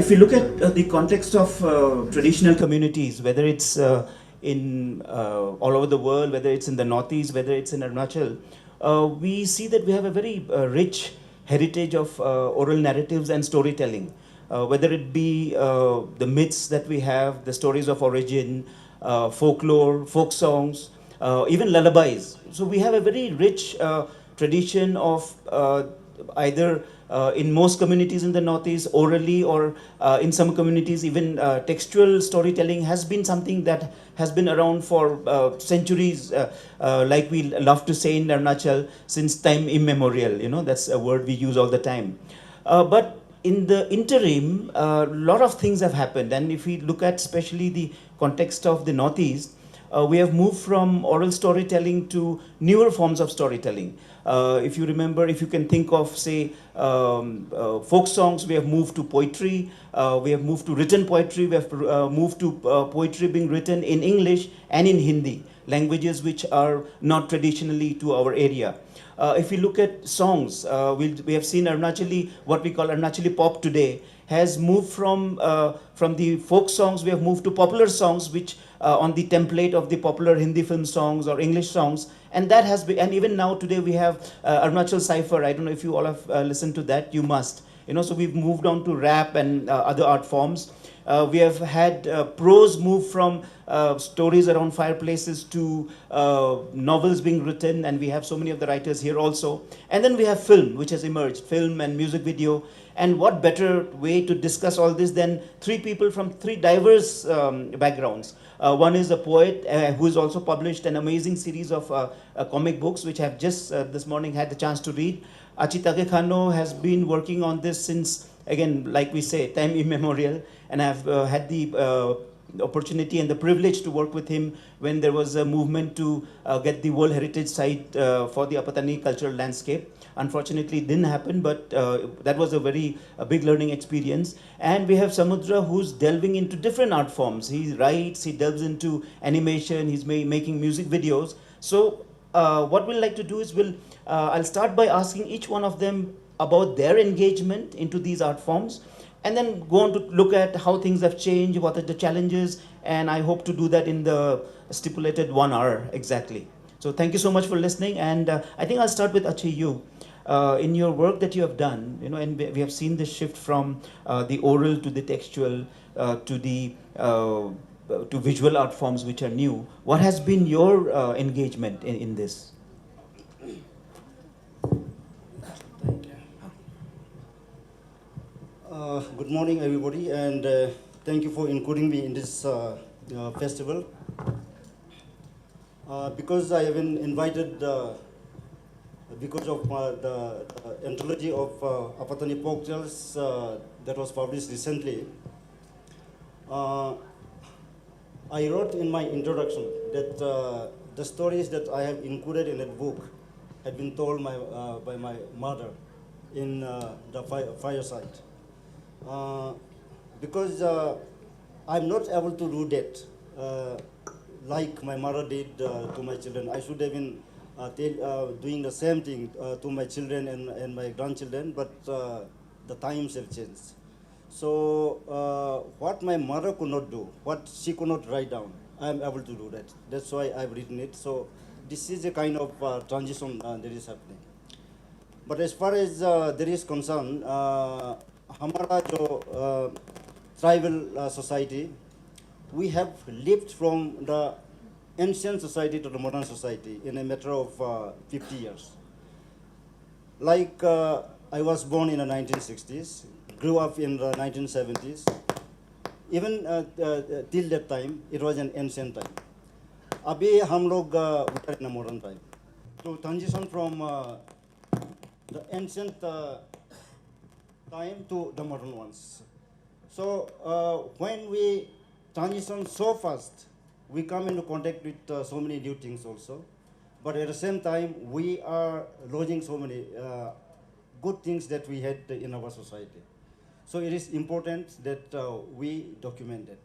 if you look at the context of traditional communities, whether it's in all over the world, whether it's in the Northeast, whether it's in Arunachal, we see that we have a very rich heritage of oral narratives and storytelling. Whether it be the myths that we have, the stories of origin, folklore, folk songs, even lullabies. So we have a very rich tradition of either in most communities in the Northeast, orally, or in some communities, even textual storytelling has been something that has been around for centuries, like we love to say in Arunachal, since time immemorial. You know, that's a word we use all the time. But in the interim, a lot of things have happened. And if we look at especially the context of the Northeast, we have moved from oral storytelling to newer forms of storytelling. If you remember, if you can think of, say, folk songs, we have moved to poetry, we have moved to written poetry, we have moved to poetry being written in English and in Hindi, languages which are not traditionally to our area. If we look at songs, we have seen Arunachali, what we call Arunachali pop today, has moved from the folk songs, we have moved to popular songs, which on the template of the popular Hindi film songs or English songs. And that has been, and even now today we have Arunachal Cypher. I don't know if you all have listened to that, you must. You know, so we've moved on to rap and other art forms. We have had prose move from stories around fireplaces to novels being written, and we have so many of the writers here also. And then we have film, which has emerged, film and music video. And what better way to discuss all this than three people from three diverse backgrounds. One is a poet who has also published an amazing series of comic books, which I have just this morning had the chance to read. Tage Kanno has been working on this since, again, like we say, time immemorial. And I've had the opportunity and the privilege to work with him when there was a movement to get the World Heritage Site for the Apatani cultural landscape. Unfortunately, it didn't happen, but that was a very big learning experience. And we have Samudra, who's delving into different art forms. He writes, he delves into animation, he's making music videos. So what we'd like to do is I'll start by asking each one of them about their engagement into these art forms, and then go on to look at how things have changed, what are the challenges, and I hope to do that in the stipulated 1 hour exactly. So thank you so much for listening, and I think I'll start with Achi, you. In your work that you have done, you know, and we have seen this shift from the oral to the textual to the to visual art forms which are new. What has been your engagement in this? Good morning, everybody, and thank you for including me in this festival. Because I have been invited because of the anthology of Apatani folk tales that was published recently. I wrote in my introduction that the stories that I have included in that book had been told by my mother in the fireside. Because I'm not able to do that like my mother did to my children. I should have been doing the same thing to my children and my grandchildren, but the times have changed. So what my mother could not do, what she could not write down, I am able to do that. That's why I've written it. So this is a kind of transition that is happening. But as far as there is concerned, हमारा जो tribal society, we have lived from the ancient society to the modern society in a matter of 50 years. Like I was born in the 1960s, grew up in the 1970s. Even till that time, it was an ancient time. Abhi hum log we are in a modern time. To transition from the ancient time to the modern ones. So when we transition so fast, we come into contact with so many new things also. But at the same time, we are losing so many good things that we had in our society. So it is important that we document it.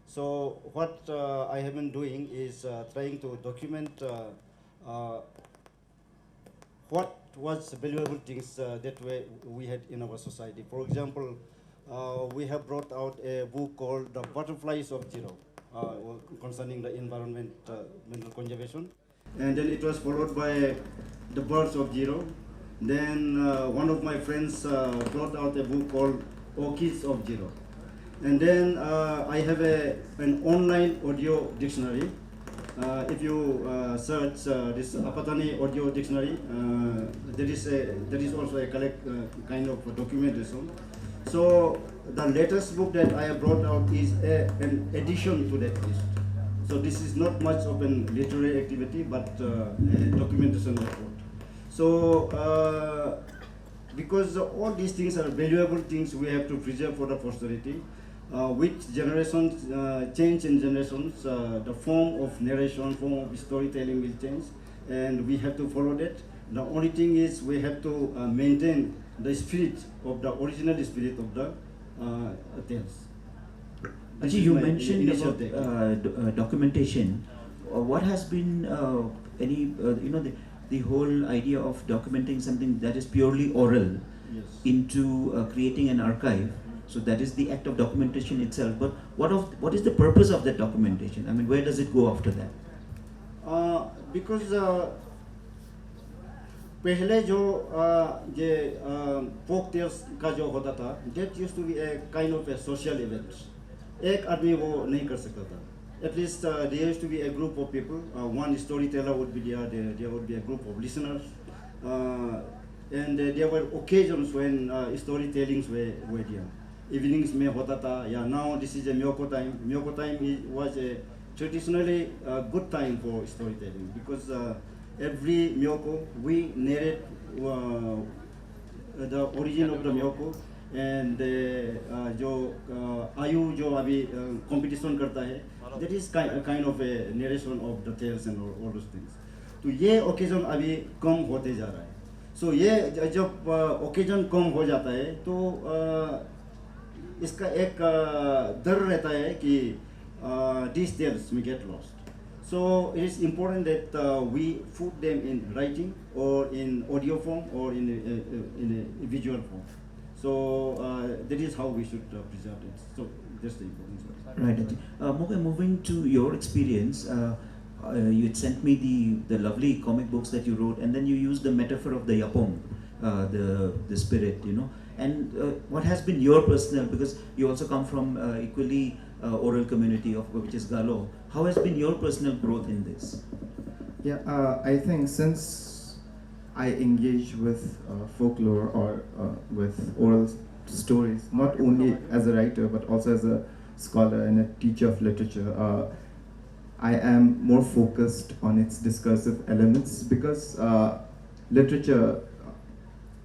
So what I have been doing is trying to document what was valuable things that we had in our society. For example, we have brought out a book called The Butterflies of Ziro, concerning the environmental conservation. And then it was followed by The Birds of Ziro. Then one of my friends brought out a book called Orchids of Ziro. And then I have an online audio dictionary. If you search this Apatani audio dictionary, there is also a kind of documentation. So the latest book that I have brought out is an addition to that list. So this is not much of an literary activity, but a documentation effort. So because all these things are valuable things we have to preserve for the posterity. With generations, change in generations, the form of narration, form of storytelling will change, and we have to follow that. The only thing is we have to maintain the spirit of the original spirit of the tales. Actually, you mentioned about documentation. What has been the whole idea of documenting something that is purely oral Yes. into creating an archive? So that is the act of documentation itself. But what is the purpose of that documentation? I mean, where does it go after that? Because पहले जो ये folk tales का जो होता था, that used to be a kind of a social event. एक आदमी वो नहीं कर सकता था. At least there used to be a group of people. One storyteller would be there would be a group of listeners. And there were occasions when storytellings were there. Evenings में होता था, yeah, now this is a Myoko time. Myoko time was a traditionally good time for storytelling because every Myoko we narrate the origin of the Myoko and जो आयु जो अभी competition करता है, that is kind of a narration of the tales and all those things. तो ये occasion अभी कम होते जा रहा है. So ये जब occasion कम हो जाता है तो इसका एक डर रहता है कि these tales may get lost. So it is important that we put them in writing or in audio form or in a visual form. So that is how we should preserve it. So that's the importance of it. Right. Moge, moving to your experience, you had sent me the lovely comic books that you wrote, and then you used the metaphor of the yapong, the spirit, you know. And what has been your personal, because you also come from equally oral community of which is Galo. How has been your personal growth in this? Yeah, I think since I engage with folklore or with oral stories, not only as a writer but also as a scholar and a teacher of literature, I am more focused on its discursive elements because literature,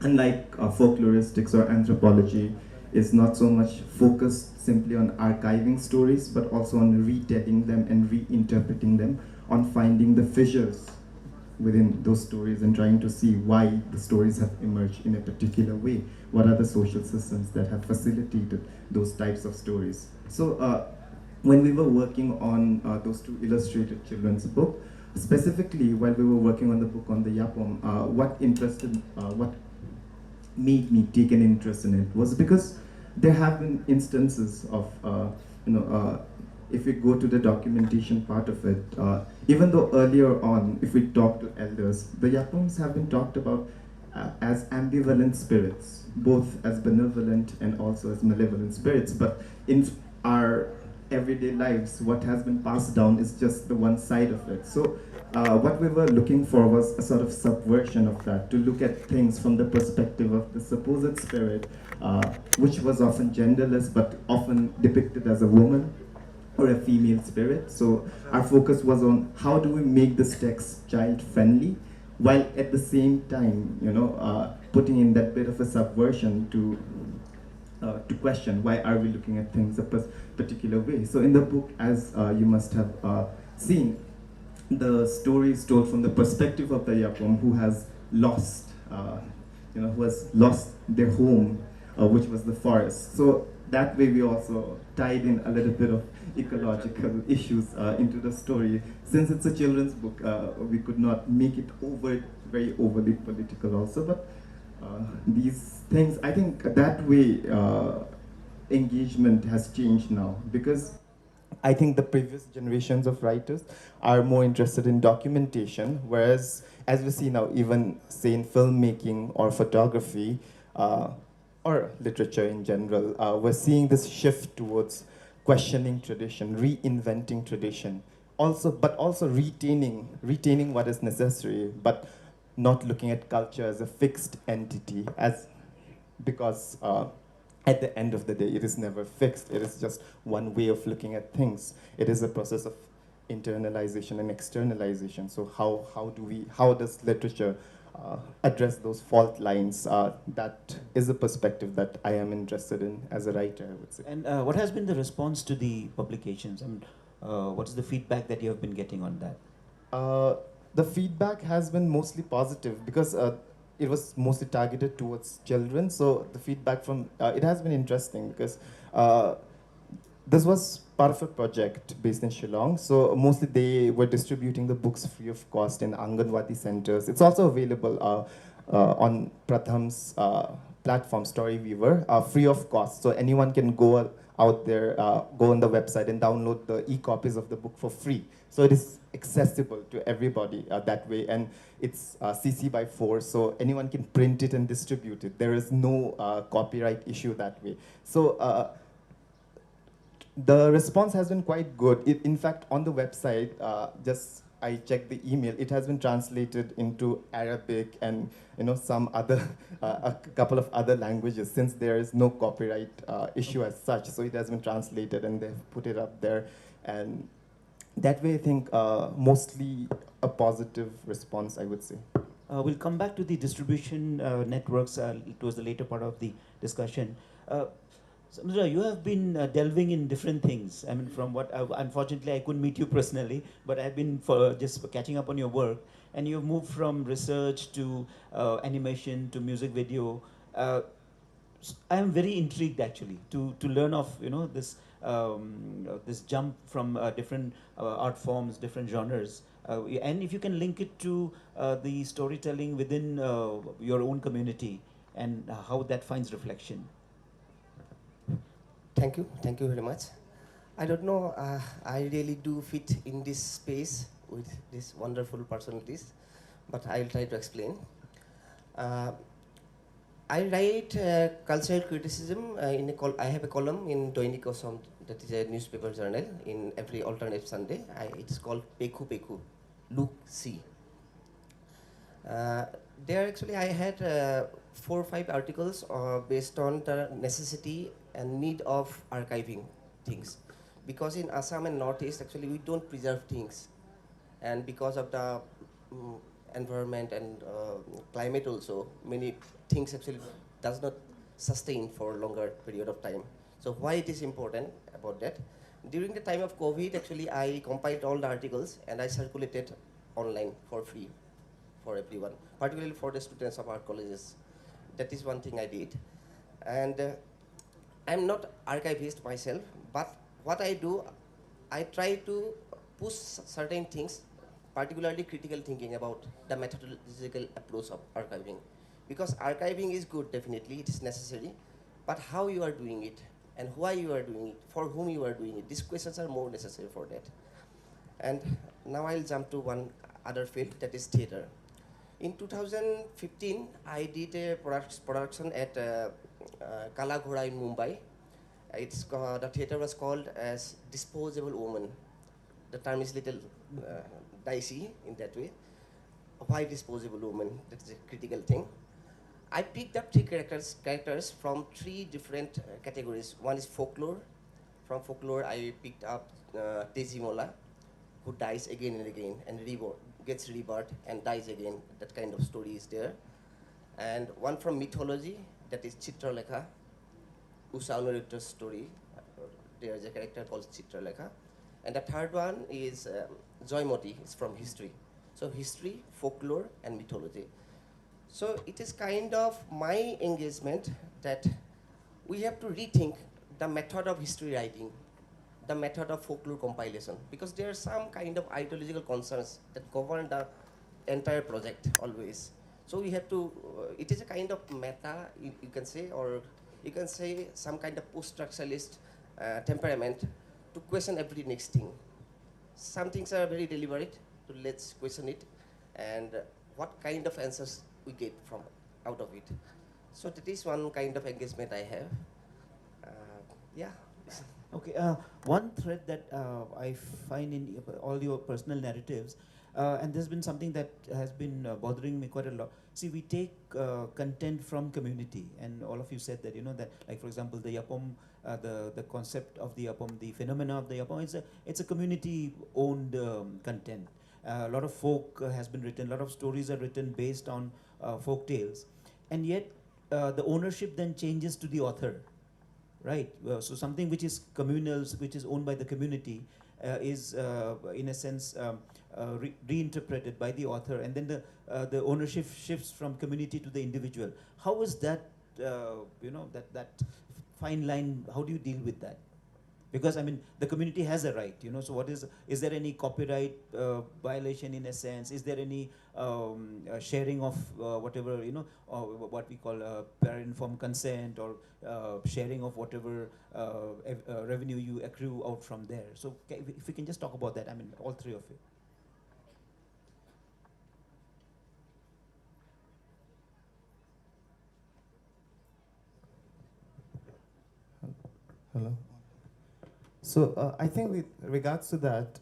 unlike folkloristics or anthropology, is not so much focused simply on archiving stories, but also on retelling them and reinterpreting them, on finding the fissures within those stories and trying to see why the stories have emerged in a particular way. What are the social systems that have facilitated those types of stories? So when we were working on those two illustrated children's books, specifically while we were working on the book on the Yapom, what made me take an interest in it was because there have been instances of, if we go to the documentation part of it, even though earlier on, if we talk to elders, the Yapoms have been talked about as ambivalent spirits, both as benevolent and also as malevolent spirits, but in our everyday lives, what has been passed down is just the one side of it. So what we were looking for was a sort of subversion of that, to look at things from the perspective of the supposed spirit, which was often genderless but often depicted as a woman or a female spirit. So our focus was on how do we make this text child-friendly, while at the same time, putting in that bit of a subversion to question why are we looking at things a particular way. So in the book, as you must have seen, the story is told from the perspective of the Yapom who has lost, their home, which was the forest. So that way we also tied in a little bit of ecological issues into the story. Since it's a children's book, we could not make it very overly political also, but these things, I think that way engagement has changed now, because I think the previous generations of writers are more interested in documentation, whereas, as we see now, even say in filmmaking or photography or literature in general, we're seeing this shift towards questioning tradition, reinventing tradition, but also retaining what is necessary, but not looking at culture as a fixed entity, because at the end of the day, it is never fixed. It is just one way of looking at things. It is a process of internalization and externalization. So how does literature address those fault lines? That is a perspective that I am interested in as a writer, I would say. And what has been the response to the publications? I mean, what is the feedback that you have been getting on that? The feedback has been mostly positive, because it was mostly targeted towards children. So the feedback from it has been interesting, because this was part of a project based in Shillong. So mostly they were distributing the books free of cost in Anganwadi centers. It's also available on Pratham's platform, Storyweaver, free of cost. So anyone can go out there, go on the website and download the e-copies of the book for free. So it is accessible to everybody that way, and it's CC by 4, so anyone can print it and distribute it. There is no copyright issue that way. So the response has been quite good. In fact, on the website, I checked the email. It has been translated into Arabic and some other, a couple of other languages, since there is no copyright issue as such. So it has been translated and they've put it up there, and that way I think mostly a positive response, I would say. We'll come back to the distribution networks towards the later part of the discussion. Samudra, you have been delving in different things. I mean, from what, unfortunately I couldn't meet you personally, but I've been just catching up on your work, and you've moved from research to animation to music video. I am very intrigued actually to learn of this this jump from different art forms, different genres, and if you can link it to the storytelling within your own community and how that finds reflection. Thank you very much. I don't know, I really do fit in this space with these wonderful personalities, but I'll try to explain. I write cultural criticism. I have a column in Dainik Assam, that is a newspaper journal, in every alternate Sunday. It is called Peku Peku, Look, See. There actually I had 4 or 5 articles based on the necessity and need of archiving things. Because in Assam and Northeast, actually we don't preserve things. And because of the environment and climate also, many things actually does not sustain for a longer period of time. So why it is important about that? During the time of COVID, actually I compiled all the articles and I circulated online for free for everyone, particularly for the students of our colleges. That is one thing I did. And I'm not archivist myself, but what I do, I try to push certain things, particularly critical thinking about the methodological approach of archiving. Because archiving is good, definitely, it is necessary, but how you are doing it, and why you are doing it, for whom you are doing it, these questions are more necessary for that. And now I'll jump to one other field, that is theater. In 2015, I did a production at Kala Ghora in Mumbai. The theater was called as Disposable Woman. The term is little dicey in that way. Why Disposable Woman? That is a critical thing. I picked up 3 characters from 3 different categories. One is folklore. From folklore, I picked up Tejimola, who dies again and again and gets rebirth and dies again. That kind of story is there. And one from mythology, that is Chitralekha, Usaunarita's story. There is a character called Chitralekha. And the third one is Joymoti, it's from history. So history, folklore, and mythology. So it is kind of my engagement that we have to rethink the method of history writing, the method of folklore compilation, because there are some kind of ideological concerns that govern the entire project always. So we have to, it is a kind of meta, you can say, or you can say, some kind of post-structuralist temperament to question every next thing. Some things are very deliberate, to let's question it, and what kind of answers we get from out of it. So that is one kind of engagement I have. Yeah. Okay, one thread that I find in all your personal narratives, and there's been something that has been bothering me quite a lot. See, we take content from community, and all of you said that, that, like for example, the Yapom, the concept of the Yapom, the phenomena of the Yapom, it's a community-owned content. A lot of folk has been written, a lot of stories are written based on folk tales, and yet the ownership then changes to the author. Right, so something which is communal, which is owned by the community, is in a sense reinterpreted by the author, and then the ownership shifts from community to the individual. How is that, that fine line? How do you deal with that? Because I mean, the community has a right, so what is there any copyright violation in a sense? Is there any sharing of whatever, what we call parent-informed consent, or sharing of whatever revenue you accrue out from there? So if we can just talk about that, I mean, all three of you. Hello. So I think with regards to that,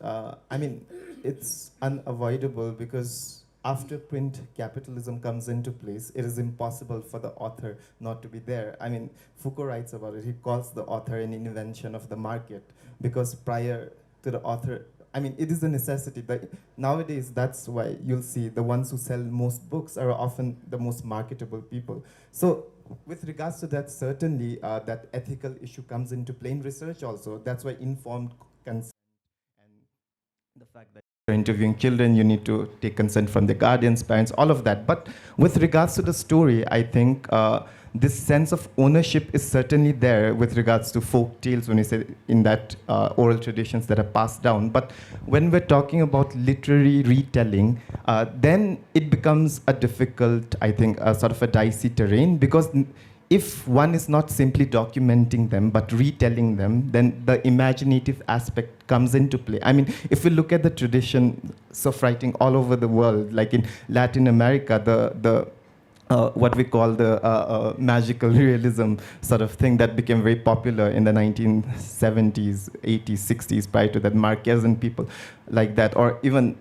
I mean, it's unavoidable because after print capitalism comes into place, it is impossible for the author not to be there. I mean, Foucault writes about it. He calls the author an invention of the market, because prior to the author, I mean, it is a necessity. But nowadays, that's why you'll see the ones who sell most books are often the most marketable people. So with regards to that, certainly that ethical issue comes into play in research also. That's why informed consent and the fact that you're interviewing children, you need to take consent from the guardians, parents, all of that. But with regards to the story, I think this sense of ownership is certainly there with regards to folk tales, when you say in that oral traditions that are passed down. But when we're talking about literary retelling, then it becomes a difficult, I think, sort of a dicey terrain, because if one is not simply documenting them but retelling them, then the imaginative aspect comes into play. I mean, if we look at the traditions of writing all over the world, like in Latin America, the what we call the magical realism sort of thing that became very popular in the 1970s, 80s, 60s, prior to that, Marquez and people like that, or even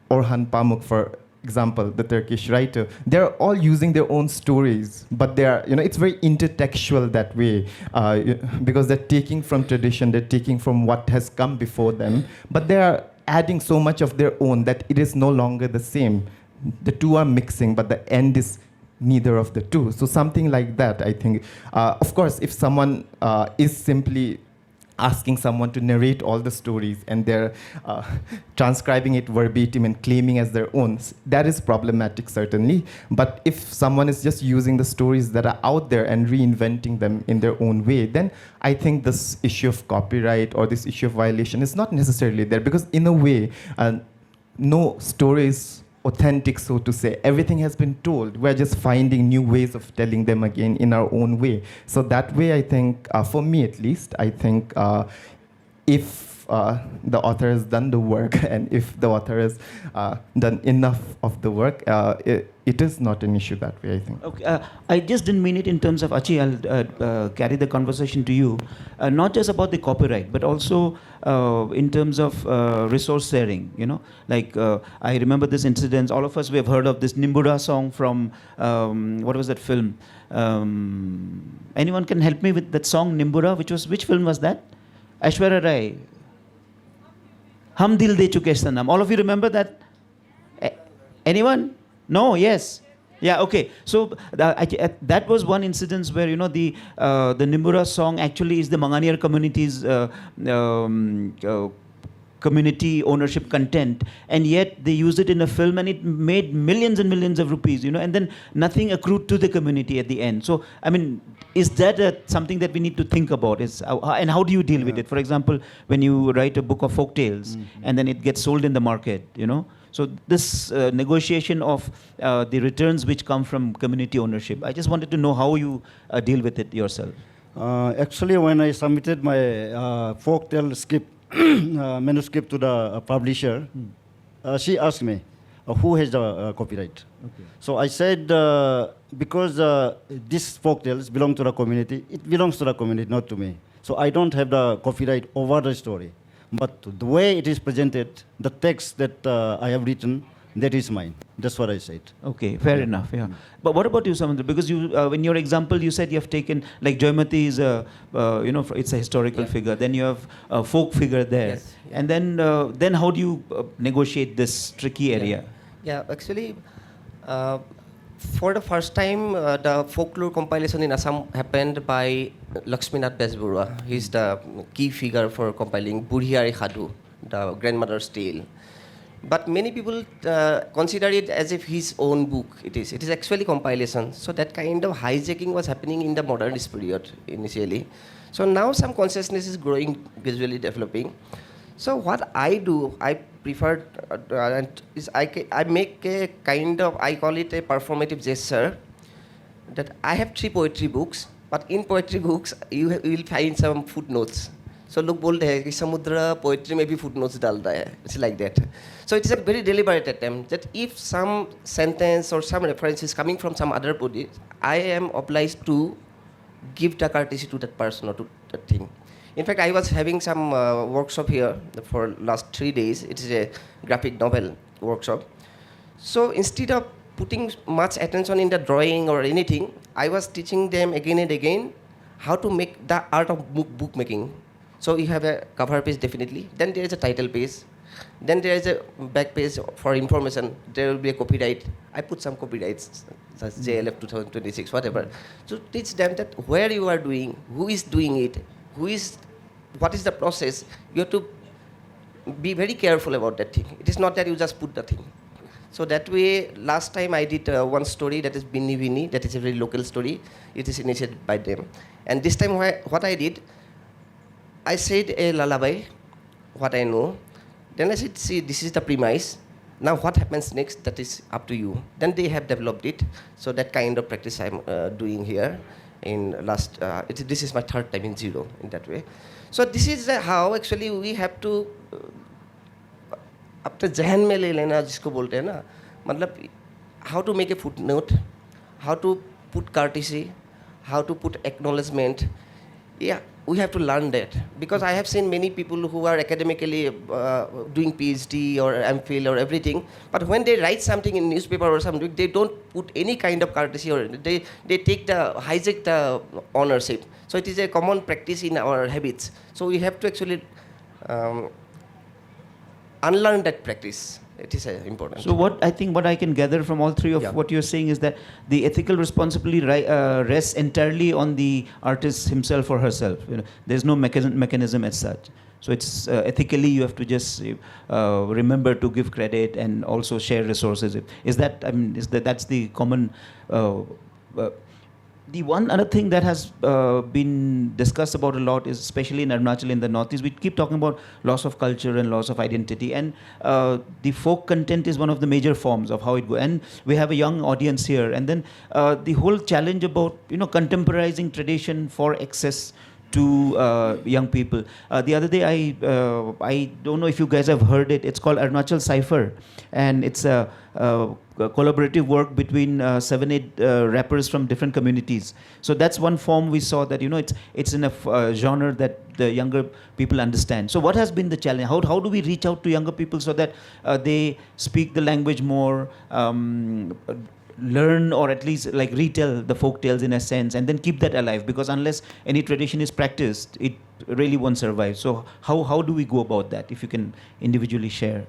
Orhan Pamuk, for example, the Turkish writer, they're all using their own stories, but they're, it's very intertextual that way, because they're taking from tradition, they're taking from what has come before them, but they are adding so much of their own that it is no longer the same. The two are mixing, but the end is neither of the two. So something like that, I think. Of course, if someone is simply asking someone to narrate all the stories and they're transcribing it verbatim and claiming as their own, that is problematic, certainly. But if someone is just using the stories that are out there and reinventing them in their own way, then I think this issue of copyright or this issue of violation is not necessarily there, because in a way, no story is authentic, so to say. Everything has been told. We're just finding new ways of telling them again in our own way. So that way, I think, for me at least, I think if the author has done the work and if the author has done enough of the work, it is not an issue that way, I think. Okay, I just didn't mean it in terms of, Achi, I'll carry the conversation to you, not just about the copyright, but also in terms of resource sharing, like I remember this incident, all of us, we have heard of this Nimbura song from, what was that film? Anyone can help me with that song, Nimbura, which film was that? Aishwarya Rai. Hum Dil De Chuke Sanam. All of you remember that? Anyone? No? Yes. Yeah, okay. So that was one incidence where, the Nimbura song actually is the Manganiyar community's community ownership content, and yet they used it in a film and it made millions and millions of rupees, and then nothing accrued to the community at the end. So, I mean, is that something that we need to think about? And how do you deal with it? For example, when you write a book of folk tales and then it gets sold in the market, So this negotiation of the returns which come from community ownership, I just wanted to know how you deal with it yourself. Actually, when I submitted my folktale script manuscript to the publisher, she asked me, who has the copyright? Okay. So I said, because these folktales belong to the community, it belongs to the community, not to me. So I don't have the copyright over the story. But the way it is presented, the text that I have written, that is mine. That's what I said. Okay, fair enough. Yeah. But what about you, Samudra? Because you, in your example, you said you have taken, like Joymati is a, it's a historical figure. Then you have a folk figure there. Yes, yeah. And then how do you negotiate this tricky area? Yeah, actually, for the first time, the folklore compilation in Assam happened by Lakshminath Besburua. He's the key figure for compiling Burhiari Khadu, the grandmother's tale. But many people consider it as if his own book it is. It is actually compilation. So that kind of hijacking was happening in the modernist period initially. So now some consciousness is growing, gradually developing. So what I do, I prefer, is I make a kind of, I call it a performative gesture, that I have 3 poetry books, but in poetry books, you will find some footnotes. So लोग बोलते हैं कि समुद्र poetry में भी footnotes डालता है. It's like that. So it's a very deliberate attempt that if some sentence or some reference is coming from some other body, I am obliged to give the courtesy to that person or to that thing. In fact, I was having some workshop here for last 3 days. It is a graphic novel workshop. So instead of putting much attention in the drawing or anything, I was teaching them again and again how to make the art of bookmaking. So you have a cover page definitely, then there is a title page, then there is a back page for information, there will be a copyright. I put some copyrights, such as JLF 2026, whatever. So teach them that where you are doing, who is doing it, what is the process. You have to be very careful about that thing. It is not that you just put the thing. So that way, last time I did one story that is Binni Binni, that is a very local story. It is initiated by them. And this time what I did, I said a lullaby, what I know. Then I said, see, this is the premise. Now what happens next, that is up to you. Then they have developed it. So that kind of practice I'm doing here. In last, this is my 3rd time in Ziro, in that way. So this is how actually we have to, अपने जहन में ले लेना जिसको बोलते हैं ना, मतलब how to make a footnote, how to put courtesy, how to put acknowledgement. Yeah, we have to learn that, because I have seen many people who are academically doing PhD or MPhil or everything, but when they write something in newspaper or something, they don't put any kind of courtesy, or they take hijack the ownership. So it is a common practice in our habits. So we have to actually unlearn that practice. It is important. So what I can gather from all three of what you're saying is that the ethical responsibility rests entirely on the artist himself or herself. There's no mechanism as such. So it's ethically you have to just remember to give credit and also share resources. That's the common. The one other thing that has been discussed about a lot is, especially in Arunachal in the northeast, we keep talking about loss of culture and loss of identity, and the folk content is one of the major forms of how it goes. And we have a young audience here, and then the whole challenge about contemporizing tradition for access to young people. The other day, I don't know if you guys have heard it. It's called Arunachal Cypher, and it's a collaborative work between 7-8 rappers from different communities. So that's one form we saw that it's in a genre that the younger people understand. So what has been the challenge? How do we reach out to younger people so that they speak the language more? Learn, or at least like retell the folk tales in a sense, and then keep that alive, because unless any tradition is practiced, it really won't survive. So how do we go about that, if you can individually share?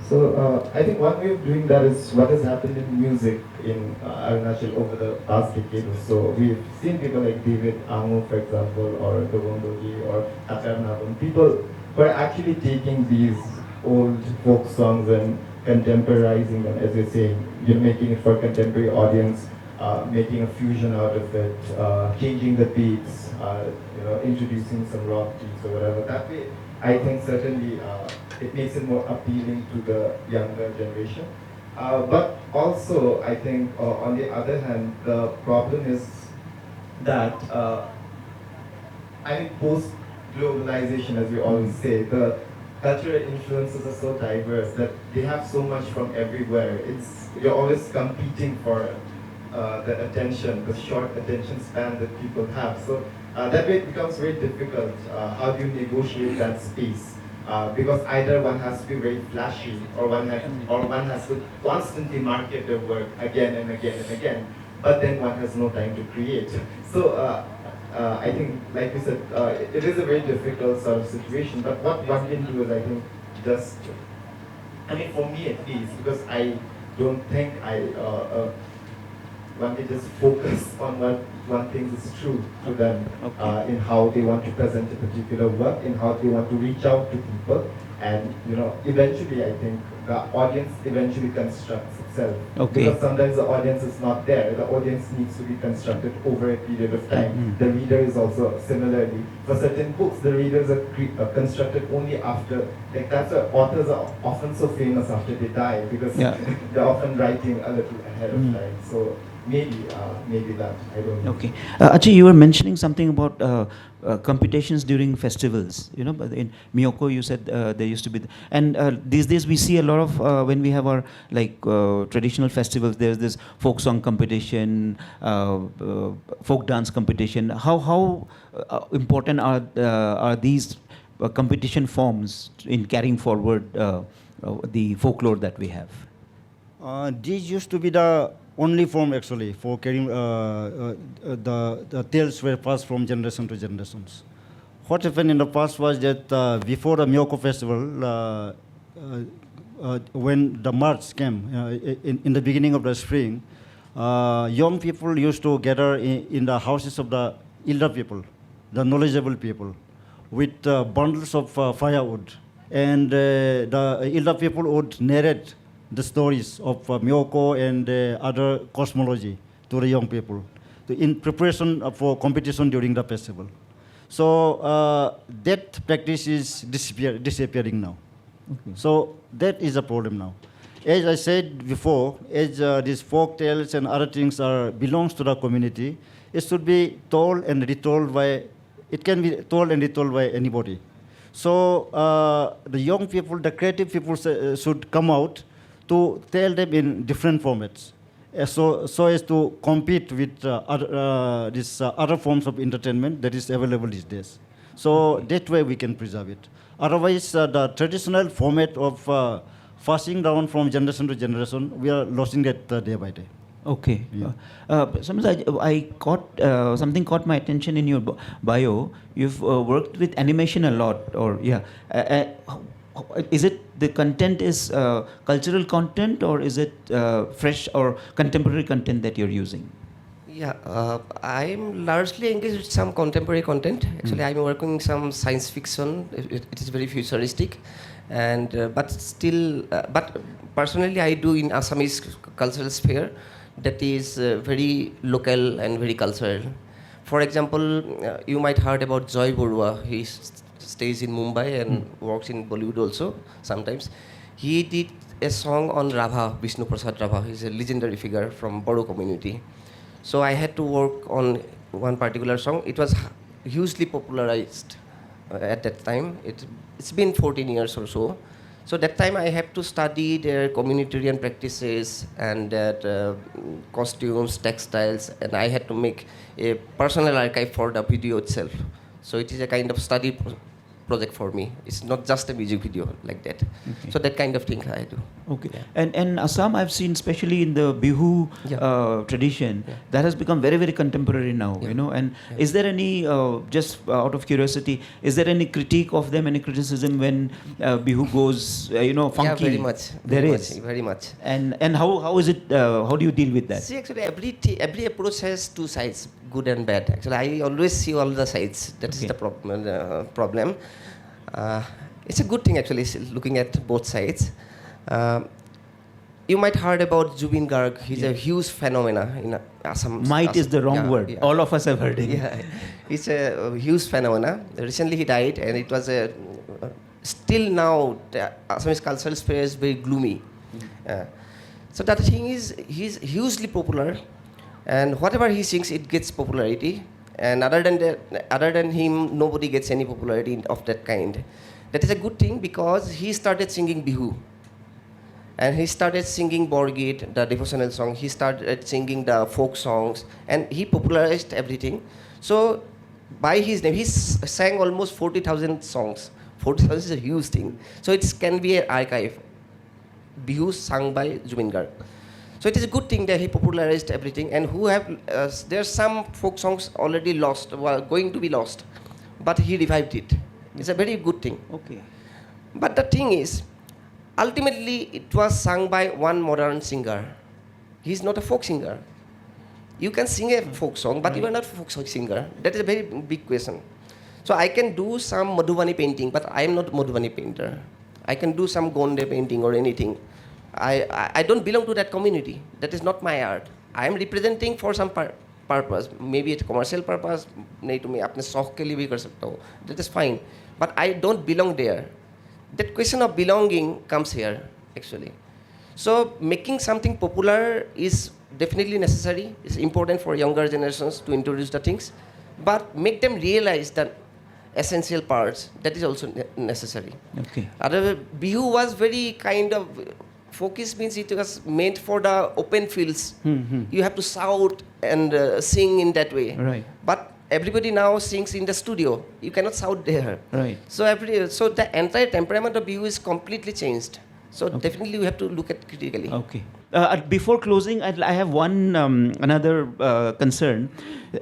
So I think one way of doing that is what has happened in music in Arunachal over the past decade or so. We've seen people like David Amo, for example, or the Moji, or Apatani, people who are actually taking these old folk songs and contemporizing them, as you're saying, making it for a contemporary audience, making a fusion out of it, changing the beats, introducing some rock beats or whatever. That way, I think certainly it makes it more appealing to the younger generation. But also, I think, on the other hand, the problem is that I think post-globalization, as we always say, the cultural influences are so diverse that they have so much from everywhere. You're always competing for the attention, the short attention span that people have. So that way it becomes very difficult. How do you negotiate that space? Because either one has to be very flashy, or one has to constantly market their work again and again and again, but then one has no time to create. So I think, like you said, it is a very difficult sort of situation. But what one can do is, I think, just, I mean, for me at least, because I don't think one can just focus on what one thinks is true to them, in how they want to present a particular work, in how they want to reach out to people, and eventually I think the audience eventually constructs itself. Okay. Because sometimes the audience is not there. The audience needs to be constructed over a period of time. The reader is also similarly. For certain books, the readers are constructed only after. Like that's why authors are often so famous after they die, because they're often writing a little ahead of time. So maybe that, I don't know. Okay. Achi, you were mentioning something about competitions during festivals. But in Miyoko, you said there used to be, and these days we see a lot of when we have our traditional festivals. There's this folk song competition, folk dance competition. How important are these competition forms in carrying forward the folklore that we have? These used to be the only form actually for carrying the tales were passed from generation to generations. What happened in the past was that before the Miyoko festival, when the March came in the beginning of the spring, young people used to gather in the houses of the elder people, the knowledgeable people, with bundles of firewood, and the elder people would narrate the stories of Miyoko and other cosmology to the young people in preparation for competition during the festival. So that practice is disappearing now. So that is a problem now. As I said before, as these folk tales and other things belongs to the community, it should be told and retold by, it can be told and retold by anybody. So the young people, the creative people should come out to tell them in different formats, so as to compete with these other forms of entertainment that is available these days. So that way we can preserve it. Otherwise, the traditional format of passing down from generation to generation, we are losing that day by day. Okay. Yeah. Samudra, I caught something caught my attention in your bio. You've worked with animation a lot, or is it the content is cultural content, or is it fresh or contemporary content that you're using? Yeah, I'm largely engaged with some contemporary content. Actually, I'm working some science fiction. It is very futuristic, and but still, but personally, I do in Assamese cultural sphere that is very local and very cultural. For example, you might heard about Joy Borua. He stays in Mumbai and works in Bollywood also sometimes. He did a song on Rabha, Vishnu Prasad Rabha. He's a legendary figure from Bodo community. So I had to work on one particular song. It was hugely popularized at that time. It's been 14 years or so. So that time I have to study their communitarian practices and costumes, textiles, and I had to make a personal archive for the video itself. So it is a kind of study project for me. It's not just a music video like that. Okay. So that kind of thing I do. Okay. Yeah. And Assam, I've seen, especially in the Bihu tradition, that has become very, very contemporary now. And is there any, just out of curiosity, is there any critique of them, any criticism when Bihu goes, funky? Yeah, very much. Very much. And how is it? How do you deal with that? See, actually, every approach has two sides, good and bad. Actually, I always see all the sides. That is the problem. It's a good thing, actually, looking at both sides. You might heard about Zubin Garg. He's a huge phenomena in Assam. Might is the wrong word. Yeah. All of us have heard it. Yeah, it's a huge phenomena. Recently he died, and it was a still now the Assamese cultural sphere is very gloomy. So that thing is, he's hugely popular, and whatever he sings, it gets popularity. And other than that, other than him, nobody gets any popularity of that kind. That is a good thing because he started singing Bihu. And he started singing Borgit, the devotional song. He started singing the folk songs, and he popularized everything. So, by his name, sang almost 40,000 songs. 40,000 is a huge thing. So, it can be an archive. Bihu sung by Jumin Garg. So, it is a good thing that he popularized everything. And there are some folk songs already lost, well, going to be lost, but he revived it. It's a very good thing. Okay. But the thing is, ultimately, it was sung by one modern singer. He's not a folk singer. You can sing a folk song, but you are not a folk singer. That is a very big question. So I can do some Madhubani painting, but I am not a Madhubani painter. I can do some Gonde painting or anything. I don't belong to that community. That is not my art. I am representing for some purpose. Maybe it's commercial purpose. नहीं तो मैं अपने शौक के लिए भी कर सकता हूँ. That is fine. But I don't belong there. That question of belonging comes here, actually. So making something popular is definitely necessary. It's important for younger generations to introduce the things, but make them realize the essential parts. That is also necessary. Okay. Otherwise, Bihu was very kind of focus, means it was meant for the open fields. You have to shout and sing in that way. Right. But everybody now sings in the studio. You cannot shout there. Right. So the entire temperament of Bihu is completely changed. So definitely we have to look at critically. Okay. Before closing, I have one another concern.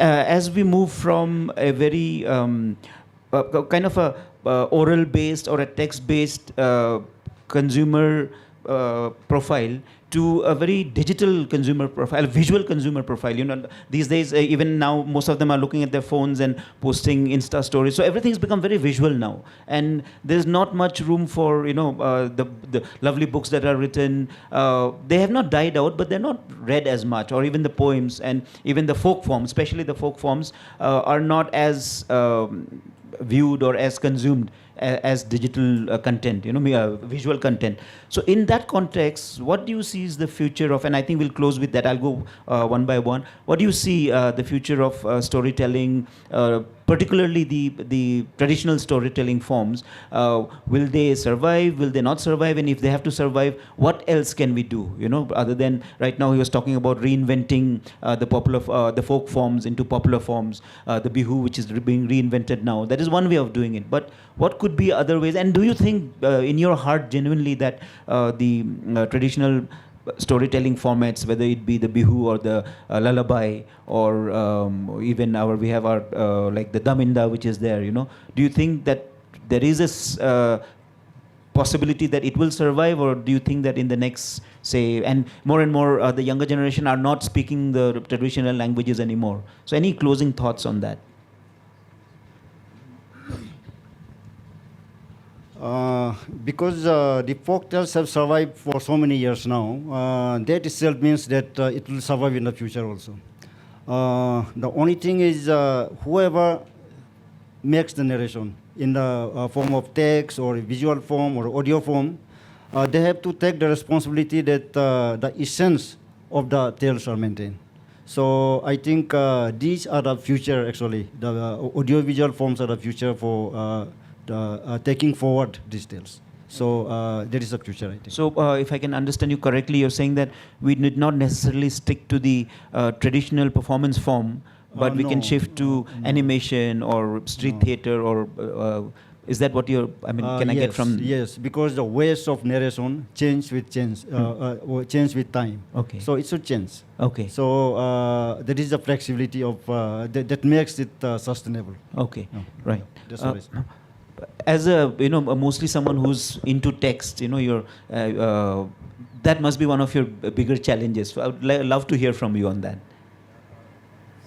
As we move from a very kind of a oral-based or a text-based consumer profile to a very digital consumer profile, visual consumer profile. You know, these days, even now, most of them are looking at their phones and posting Insta stories. So everything's become very visual now, and there's not much room for the lovely books that are written. They have not died out, but they're not read as much, or even the poems and even the folk forms, especially the folk forms, are not as viewed or as consumed as digital content, visual content. So in that context, what do you see is the future of, and I think we'll close with that, I'll go one by one. What do you see the future of storytelling, particularly the traditional storytelling forms? Will they survive? Will they not survive? And if they have to survive, what else can we do? Other than right now he was talking about reinventing the folk forms into popular forms, the bihu, which is being reinvented now. That is one way of doing it. But what could be other ways? And do you think in your heart genuinely that the traditional storytelling formats, whether it be the bihu or the lullaby, or even we have our like the daminda, which is there, do you think that there is a possibility that it will survive, or do you think that in the next, say, and more the younger generation are not speaking the traditional languages anymore? So any closing thoughts on that? Because the folk tales have survived for so many years now, that itself means that it will survive in the future also. The only thing is whoever makes the narration in the form of text or visual form or audio form, they have to take the responsibility that the essence of the tales are maintained. So I think these are the future, actually. The audio-visual forms are the future for taking forward these tales. So there is a future, I think. So if I can understand you correctly, you're saying that we need not necessarily stick to the traditional performance form, but we can shift to animation or street theater, or is that what you're, can I get from? Yes, because the ways of narration change with with time. Okay. So it should change. Okay. So there is a flexibility of that makes it sustainable. Okay. Right. That's what it is. As mostly someone who's into text, you're that must be one of your bigger challenges. So I would love to hear from you on that.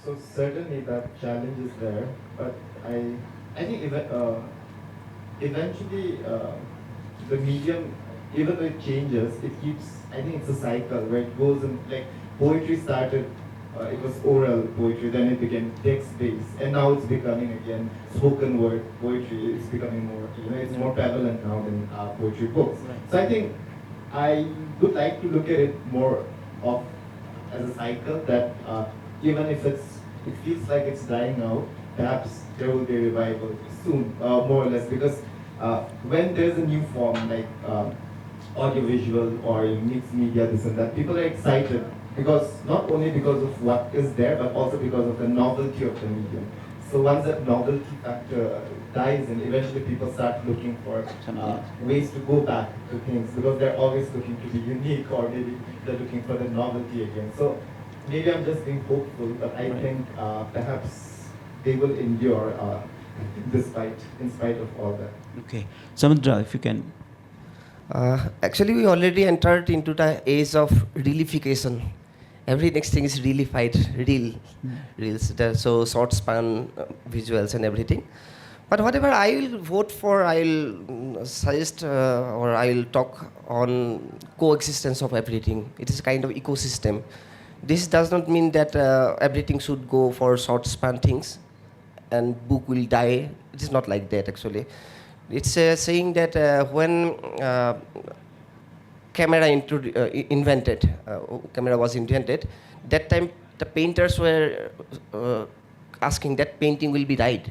So certainly that challenge is there, but I think eventually the medium, even though it changes, it keeps. I think it's a cycle where it goes and like poetry started it was oral poetry, then it became text-based, and now it's becoming again spoken word poetry. It's becoming more, it's more prevalent now than poetry books. So I think I would like to look at it more of as a cycle that even if it feels like it's dying out, perhaps there will be a revival soon, more or less, because when there's a new form like audiovisual or mixed media, this and that, people are excited because not only because of what is there, but also because of the novelty of the medium. So once that novelty factor dies in, eventually people start looking for ways to go back to things because they're always looking to be unique, or maybe they're looking for the novelty again. So maybe I'm just being hopeful, but I think perhaps they will endure in spite of all that. Okay. Samudra, if you can. Actually, we already entered into the age of realification. Every next thing is realified, reels. So short span visuals and everything. But whatever I will vote for, I will suggest or I will talk on coexistence of everything. It is a kind of ecosystem. This does not mean that everything should go for short span things and book will die. It is not like that actually. It's saying that when camera was invented, that time the painters were asking that painting will be died.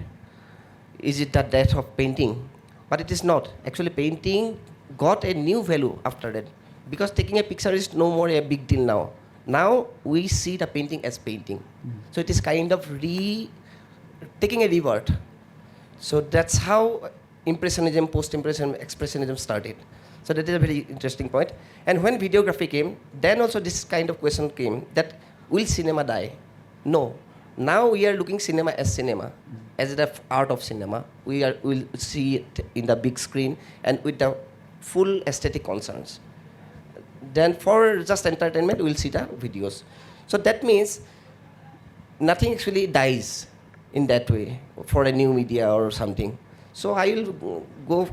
Is it the death of painting? But it is not. Actually, painting got a new value after that, because taking a picture is no more a big deal now. Now we see the painting as painting. So it is kind of taking a revert. So that's how Impressionism, Post-Impressionism, Expressionism started. So that is a very interesting point. And when videography came, then also this kind of question came that will cinema die? No. Now we are looking cinema, as the art of cinema. We'll see it in the big screen and with the full aesthetic concerns. Then for just entertainment, we'll see the videos. So that means nothing actually dies in that way for a new media or something. So I will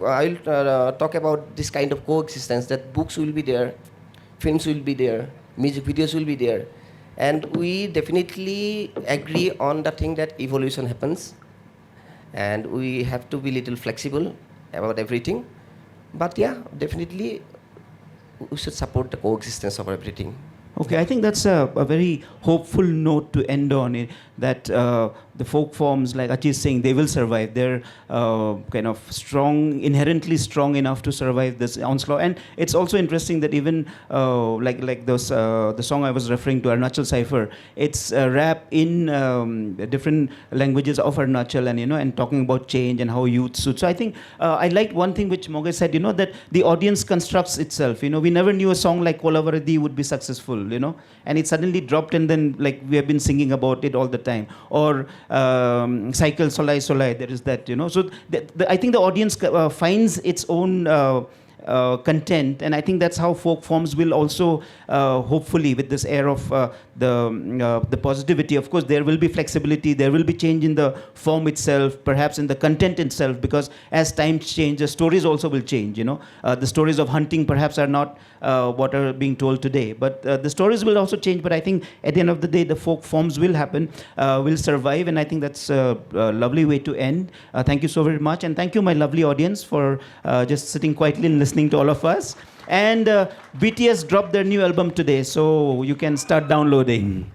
talk about this kind of coexistence, that books will be there, films will be there, music videos will be there. And we definitely agree on the thing that evolution happens. And we have to be a little flexible about everything. But yeah, definitely we should support the coexistence of everything. Okay, I think that's a very hopeful note to end on, that the folk forms, like Achi is saying, they will survive. They're kind of strong, inherently strong enough to survive this onslaught. And it's also interesting that even like those, the song I was referring to, Arunachal Cipher, it's rap in different languages of Arunachal, and and talking about change and how youth should. So I think I liked one thing which Moge said, that the audience constructs itself. We never knew a song like Kolavaradi would be successful, and it suddenly dropped, and then like we have been singing about it all the time. Or Cycle Solai Solai, there is that, So I think the audience finds its own content, and I think that's how folk forms will also hopefully, with this air of the positivity. Of course, there will be flexibility, there will be change in the form itself, perhaps in the content itself, because as times change, the stories also will change. The stories of hunting perhaps are not what are being told today, but the stories will also change. But I think at the end of the day, the folk forms will happen, will survive, and I think that's a lovely way to end. Thank you so very much, and thank you, my lovely audience, for just sitting quietly and listening to all of us. And BTS dropped their new album today, so you can start downloading.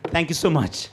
Thank you so much.